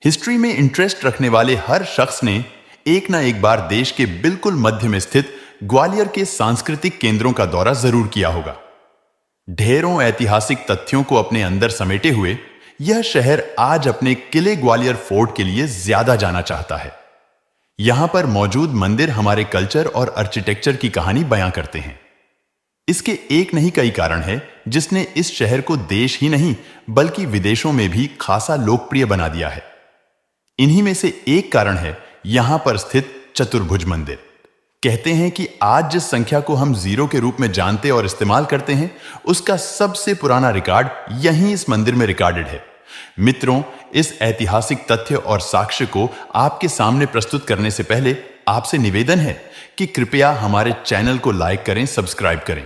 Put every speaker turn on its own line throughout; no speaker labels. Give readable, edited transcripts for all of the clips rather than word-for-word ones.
History में interest रखने वाले हर शख्स ने एक ना एक बार देश के बिल्कुल मध्य में स्थित ग्वालियर के सांस्कृतिक केंद्रों का दौरा जरूर किया होगा। ढेरों ऐतिहासिक तथ्यों को अपने अंदर समेटे हुए यह शहर आज अपने किले ग्वालियर फोर्ट के लिए ज्यादा जाना चाहता है। यहां पर मौजूद मंदिर हमारे कल्चर और आर्किटेक्चर की कहानी बयां करते हैं। इसके एक नहीं कई कारण है जिसने इस शहर को देश ही नहीं बल्कि विदेशों में भी खासा लोकप्रिय बना दिया है। इन्हीं में से एक कारण है यहां पर स्थित चतुर्भुज मंदिर। कहते हैं कि आज जिस संख्या को हम जीरो के रूप में जानते और इस्तेमाल करते हैं उसका सबसे पुराना रिकॉर्ड यहीं इस मंदिर में रिकॉर्डेड है। मित्रों, इस ऐतिहासिक तथ्य और साक्ष्य को आपके सामने प्रस्तुत करने से पहले आपसे निवेदन है कि कृपया हमारे चैनल को लाइक करें, सब्सक्राइब करें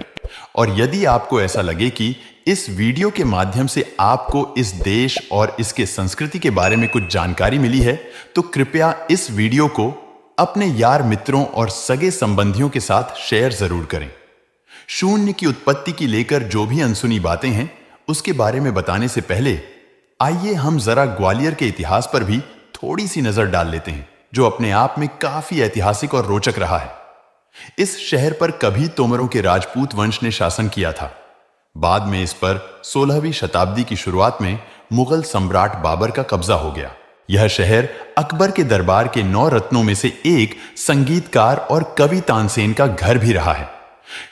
और यदि आपको ऐसा लगे कि इस वीडियो के माध्यम से आपको इस देश और इसके संस्कृति के बारे में कुछ जानकारी मिली है तो कृपया इस वीडियो को अपने यार मित्रों और सगे संबंधियों के साथ शेयर जरूर करें। शून्य की उत्पत्ति की लेकर जो भी अनसुनी बातें हैं उसके बारे में बताने से पहले आइए हम जरा ग्वालियर के इतिहास पर भी थोड़ी सी नजर डाल लेते हैं, जो अपने आप में काफी ऐतिहासिक और रोचक रहा है। इस शहर पर कभी तोमरों के राजपूत वंश ने शासन किया था। बाद में इस पर 16वीं शताब्दी की शुरुआत में मुगल सम्राट बाबर का कब्जा हो गया। यह शहर अकबर के दरबार के 9 रत्नों में से एक संगीतकार और कवि तानसेन का घर भी रहा है।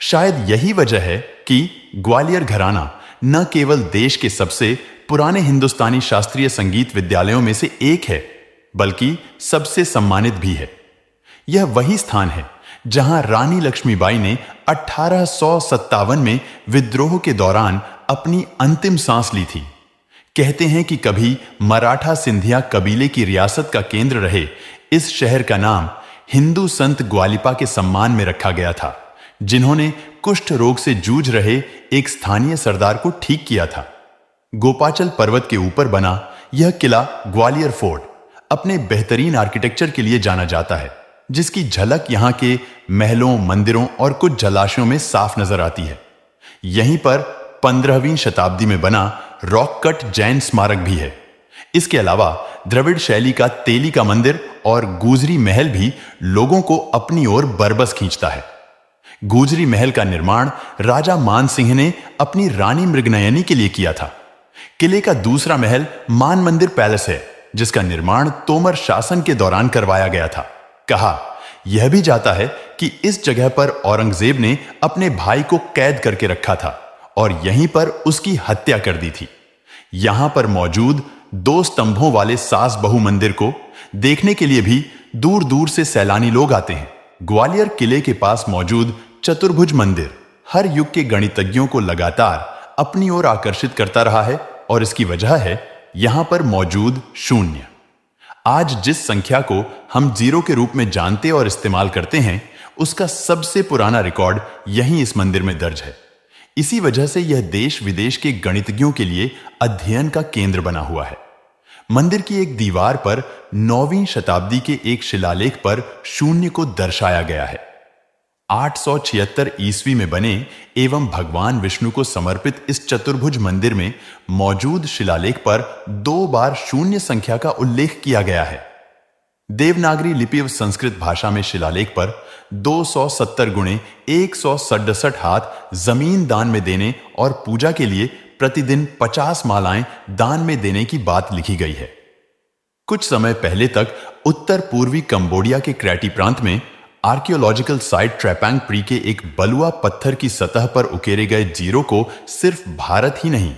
शायद यही वजह है कि ग्वालियर घराना न केवल देश के सबसे पुराने हिंदुस्तानी शास्त्रीय संगीत विद्यालयों में से एक है बल्कि सबसे सम्मानित भी है। यह वही स्थान है जहां रानी लक्ष्मीबाई ने 1857 में विद्रोह के दौरान अपनी अंतिम सांस ली थी। कहते हैं कि कभी मराठा सिंधिया कबीले की रियासत का केंद्र रहे इस शहर का नाम हिंदू संत ग्वालिपा के सम्मान में रखा गया था, जिन्होंने कुष्ठ रोग से जूझ रहे एक स्थानीय सरदार को ठीक किया था। गोपाचल पर्वत के ऊपर बना यह किला ग्वालियर फोर्ट अपने बेहतरीन आर्किटेक्चर के लिए जाना जाता है, जिसकी झलक यहां के महलों, मंदिरों और कुछ जलाशयों में साफ नजर आती है। यहीं पर 15वीं शताब्दी में बना रॉक कट जैन स्मारक भी है। इसके अलावा द्रविड़ शैली का तेली का मंदिर और गुजरी महल भी लोगों को अपनी ओर बरबस खींचता है। गुजरी महल का निर्माण राजा मान सिंह ने अपनी रानी मृगनयनी के लिए किया था। किले का दूसरा महल मान मंदिर पैलेस है, जिसका निर्माण तोमर शासन के दौरान करवाया गया था। कहा यह भी जाता है कि इस जगह पर औरंगजेब ने अपने भाई को कैद करके रखा था और यहीं पर उसकी हत्या कर दी थी। यहां पर मौजूद 2 स्तंभों वाले सास बहु मंदिर को देखने के लिए भी दूर दूर से सैलानी लोग आते हैं। ग्वालियर किले के पास मौजूद चतुर्भुज मंदिर हर युग के गणितज्ञों को लगातार अपनी ओर आकर्षित करता रहा है और इसकी वजह है यहां पर मौजूद शून्य। आज जिस संख्या को हम जीरो के रूप में जानते और इस्तेमाल करते हैं उसका सबसे पुराना रिकॉर्ड यहीं इस मंदिर में दर्ज है। इसी वजह से यह देश विदेश के गणितज्ञों के लिए अध्ययन का केंद्र बना हुआ है। मंदिर की एक दीवार पर 9वीं शताब्दी के एक शिलालेख पर शून्य को दर्शाया गया है। 876 ईस्वी में बने एवं भगवान विष्णु को समर्पित इस चतुर्भुज मंदिर में मौजूद शिलालेख पर 2 बार शून्य संख्या का उल्लेख किया गया है। देवनागरी लिपि व संस्कृत भाषा में शिलालेख पर 270 गुणे 167 हाथ जमीन दान में देने और पूजा के लिए प्रतिदिन 50 मालाएं दान में देने की बात लिखी गई है। कुछ समय पहले तक उत्तर पूर्वी कंबोडिया के क्रेटी प्रांत में आर्कियोलॉजिकल साइट ट्रैपांग प्री के एक बलुआ पत्थर की सतह पर उकेरे गए जीरो को सिर्फ भारत ही नहीं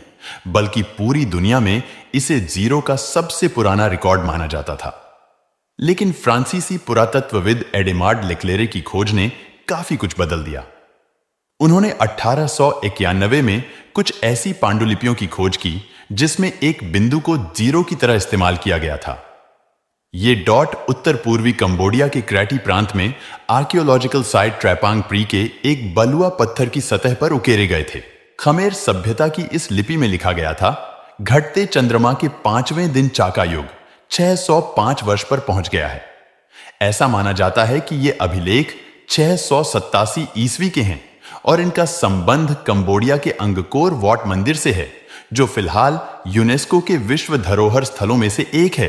बल्कि पूरी दुनिया में इसे जीरो का सबसे पुराना रिकॉर्ड माना जाता था। लेकिन फ्रांसीसी पुरातत्वविद एडेमार्ड लेक्लेरे की खोज ने काफी कुछ बदल दिया। उन्होंने 1891 में कुछ ऐसी पांडुलिपियों की खोज की जिसमें एक बिंदु को जीरो की तरह इस्तेमाल किया गया था। ये डॉट उत्तर पूर्वी कंबोडिया के क्रेटी प्रांत में आर्कियोलॉजिकल साइट ट्रैपांग प्री के एक बलुआ पत्थर की सतह पर उकेरे गए थे। खमेर सभ्यता की इस लिपि में लिखा गया था, घटते चंद्रमा के 5वें दिन चाका युग 605 वर्ष पर पहुंच गया है। ऐसा माना जाता है कि ये अभिलेख 687 ईस्वी के हैं और इनका संबंध कंबोडिया के अंगकोर वॉट मंदिर से है, जो फिलहाल यूनेस्को के विश्व धरोहर स्थलों में से एक है।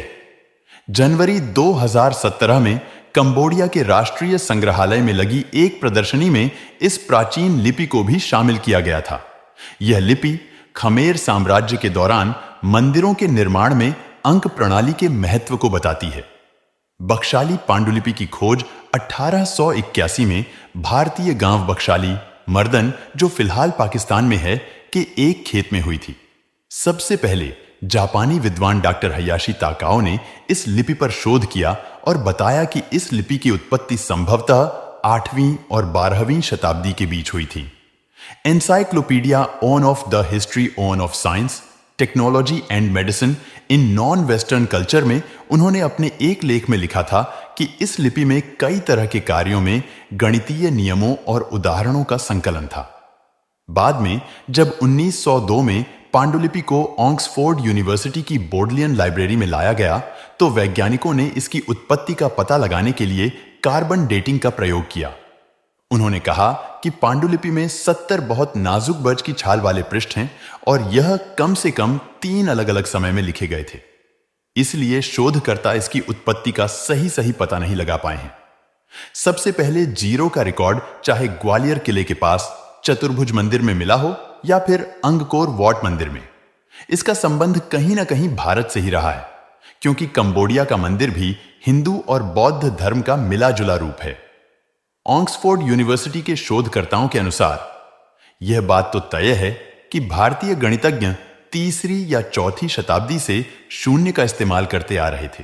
जनवरी 2017 में कंबोडिया के राष्ट्रीय संग्रहालय में लगी एक प्रदर्शनी में इस प्राचीन लिपि को भी शामिल किया गया था। यह लिपि खमेर साम्राज्य के दौरान मंदिरों के निर्माण में अंक प्रणाली के महत्व को बताती है। बख्शाली पांडुलिपि की खोज 1881 में भारतीय गांव बख्शाली, मर्दन, जो फिलहाल पाकिस्तान में है, के एक खेत में हुई थी। सबसे पहले जापानी विद्वान डॉक्टर हयाशी ताकाओ ने इस लिपि पर शोध किया और बताया कि इस लिपि की उत्पत्ति संभवतः 8वीं और 12वीं शताब्दी के बीच हुई थी। Encyclopedia on off the history on off science, technology and medicine in non western culture में उन्होंने अपने एक लेख में लिखा था कि इस लिपि में कई तरह के कार्यों में गणितीय नियमों और उदाहरणों का संकलन था। बाद में जब 1902 में पांडुलिपि को ऑक्सफोर्ड यूनिवर्सिटी की बोडलियन लाइब्रेरी में लाया गया तो वैज्ञानिकों ने इसकी उत्पत्ति का पता लगाने के लिए कार्बन डेटिंग का प्रयोग किया। उन्होंने कहा कि पांडुलिपि में 70 बहुत नाजुक बर्च की छाल वाले पृष्ठ हैं और यह कम से कम 3 अलग अलग समय में लिखे गए थे। इसलिए शोधकर्ता इसकी उत्पत्ति का सही पता नहीं लगा पाए हैं। सबसे पहले जीरो का रिकॉर्ड चाहे ग्वालियर किले के पास चतुर्भुज मंदिर में मिला हो या फिर अंगकोर वॉट मंदिर में, इसका संबंध कहीं ना कहीं भारत से ही रहा है, क्योंकि कंबोडिया का मंदिर भी हिंदू और बौद्ध धर्म का मिला जुला रूप है। ऑक्सफोर्ड यूनिवर्सिटी के शोधकर्ताओं के अनुसार यह बात तो तय है कि भारतीय गणितज्ञ 3री या 4थी शताब्दी से शून्य का इस्तेमाल करते आ रहे थे।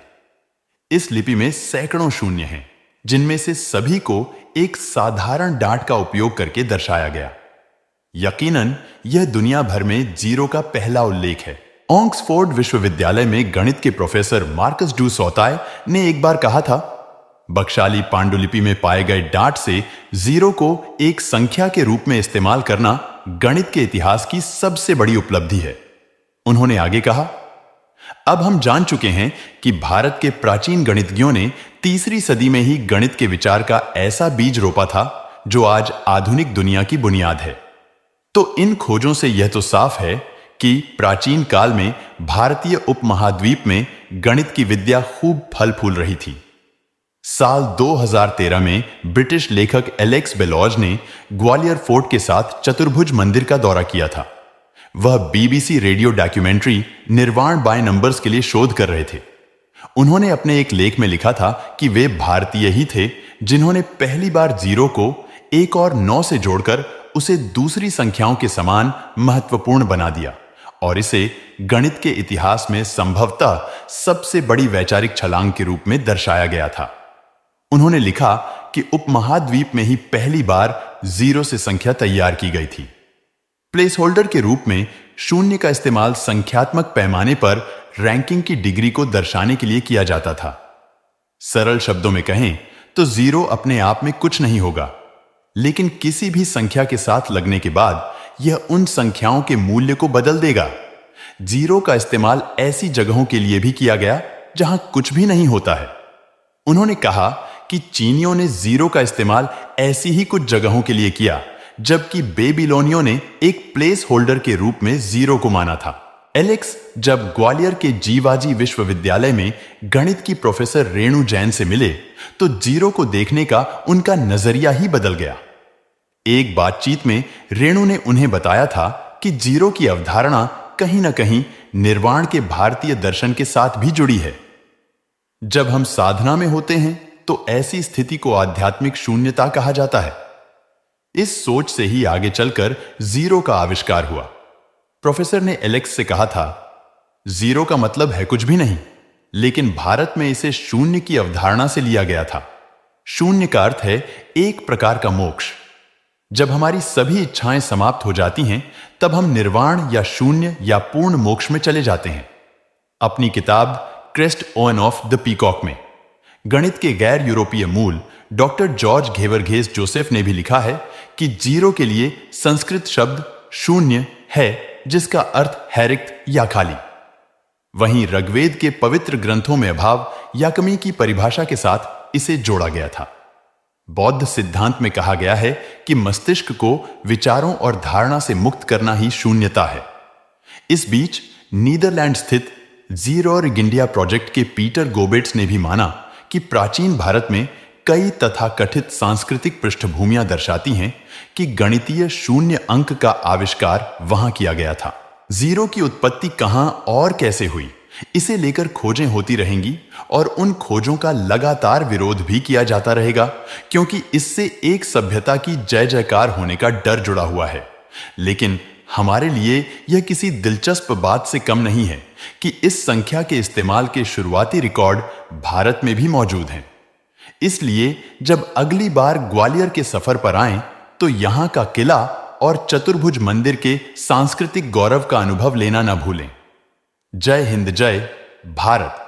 इस लिपि में सैकड़ों शून्य हैं, जिनमें से सभी को एक साधारण डांट का उपयोग करके दर्शाया गया। यकीनन यह दुनिया भर में जीरो का पहला उल्लेख है। ऑक्सफोर्ड विश्वविद्यालय में गणित के प्रोफेसर मार्कस डू सौताय ने एक बार कहा था, बख्शाली पांडुलिपि में पाए गए डांट से जीरो को एक संख्या के रूप में इस्तेमाल करना गणित के इतिहास की सबसे बड़ी उपलब्धि है। उन्होंने आगे कहा, अब हम जान चुके हैं कि भारत के प्राचीन गणितज्ञों ने 3री सदी में ही गणित के विचार का ऐसा बीज रोपा था जो आज आधुनिक दुनिया की बुनियाद है। तो इन खोजों से यह तो साफ है कि प्राचीन काल में भारतीय उपमहाद्वीप में गणित की विद्या खूब फल फूल रही थी। साल 2013 में ब्रिटिश लेखक एलेक्स बेलॉज ने ग्वालियर फोर्ट के साथ चतुर्भुज मंदिर का दौरा किया था। वह बीबीसी रेडियो डॉक्यूमेंट्री निर्वाण बाय नंबर्स के लिए शोध कर रहे थे। उन्होंने अपने एक लेख में लिखा था कि वे भारतीय ही थे जिन्होंने पहली बार जीरो को 1 और 9 से जोड़कर उसे दूसरी संख्याओं के समान महत्वपूर्ण बना दिया और इसे गणित के इतिहास में संभवतः सबसे बड़ी वैचारिक छलांग के रूप में दर्शाया गया था। उन्होंने लिखा कि उपमहाद्वीप में ही पहली बार जीरो से संख्या तैयार की गई थी। प्लेस होल्डर के रूप में शून्य का इस्तेमाल संख्यात्मक पैमाने पर रैंकिंग की डिग्री को दर्शाने के लिए किया जाता था। सरल शब्दों में कहें तो जीरो अपने आप में कुछ नहीं होगा, लेकिन किसी भी संख्या के साथ लगने के बाद यह उन संख्याओं के मूल्य को बदल देगा। जीरो का इस्तेमाल ऐसी जगहों के लिए भी किया गया जहां कुछ भी नहीं होता है। उन्होंने कहा कि चीनियों ने जीरो का इस्तेमाल ऐसी ही कुछ जगहों के लिए किया, जबकि बेबीलोनियों ने एक प्लेस होल्डर के रूप में जीरो को माना था। एलेक्स जब ग्वालियर के जीवाजी विश्वविद्यालय में गणित की प्रोफेसर रेणु जैन से मिले तो जीरो को देखने का उनका नजरिया ही बदल गया। एक बातचीत में रेणु ने उन्हें बताया था कि जीरो की अवधारणा कहीं ना कहीं निर्वाण के भारतीय दर्शन के साथ भी जुड़ी है। जब हम साधना में होते हैं तो ऐसी स्थिति को आध्यात्मिक शून्यता कहा जाता है। इस सोच से ही आगे चलकर जीरो का आविष्कार हुआ। प्रोफेसर ने एलेक्स से कहा था, जीरो का मतलब है कुछ भी नहीं, लेकिन भारत में इसे शून्य की अवधारणा से लिया गया था। शून्य का अर्थ है एक प्रकार का मोक्ष। जब हमारी सभी इच्छाएं समाप्त हो जाती हैं, तब हम निर्वाण या शून्य या पूर्ण मोक्ष में चले जाते हैं। अपनी किताब crest on off the peacock में गणित के गैर यूरोपीय मूल डॉक्टर जॉर्ज घेवरघेस जोसेफ ने भी लिखा है कि जीरो के लिए संस्कृत शब्द शून्य है, जिसका अर्थ है रिक्त या खाली। वहीं ऋग्वेद के पवित्र ग्रंथों में अभाव या कमी की परिभाषा के साथ इसे जोड़ा गया था। बौद्ध सिद्धांत में कहा गया है कि मस्तिष्क को विचारों और धारणा से मुक्त करना ही शून्यता है। इस बीच नीदरलैंड स्थित जीरो और इंडिया प्रोजेक्ट के पीटर गोबेट्स ने भी माना कि प्राचीन भारत में कई तथाकथित सांस्कृतिक पृष्ठभूमियां दर्शाती हैं कि गणितीय शून्य अंक का आविष्कार वहां किया गया था। जीरो की उत्पत्ति कहां और कैसे हुई, इसे लेकर खोजें होती रहेंगी और उन खोजों का लगातार विरोध भी किया जाता रहेगा, क्योंकि इससे एक सभ्यता की जय जयकार होने का डर जुड़ा हुआ है। लेकिन हमारे लिए यह किसी दिलचस्प बात से कम नहीं है कि इस संख्या के इस्तेमाल के शुरुआती रिकॉर्ड भारत में भी मौजूद हैं। इसलिए जब अगली बार ग्वालियर के सफर पर आएं, तो यहां का किला और चतुर्भुज मंदिर के सांस्कृतिक गौरव का अनुभव लेना न भूलें। जय हिंद, जय भारत।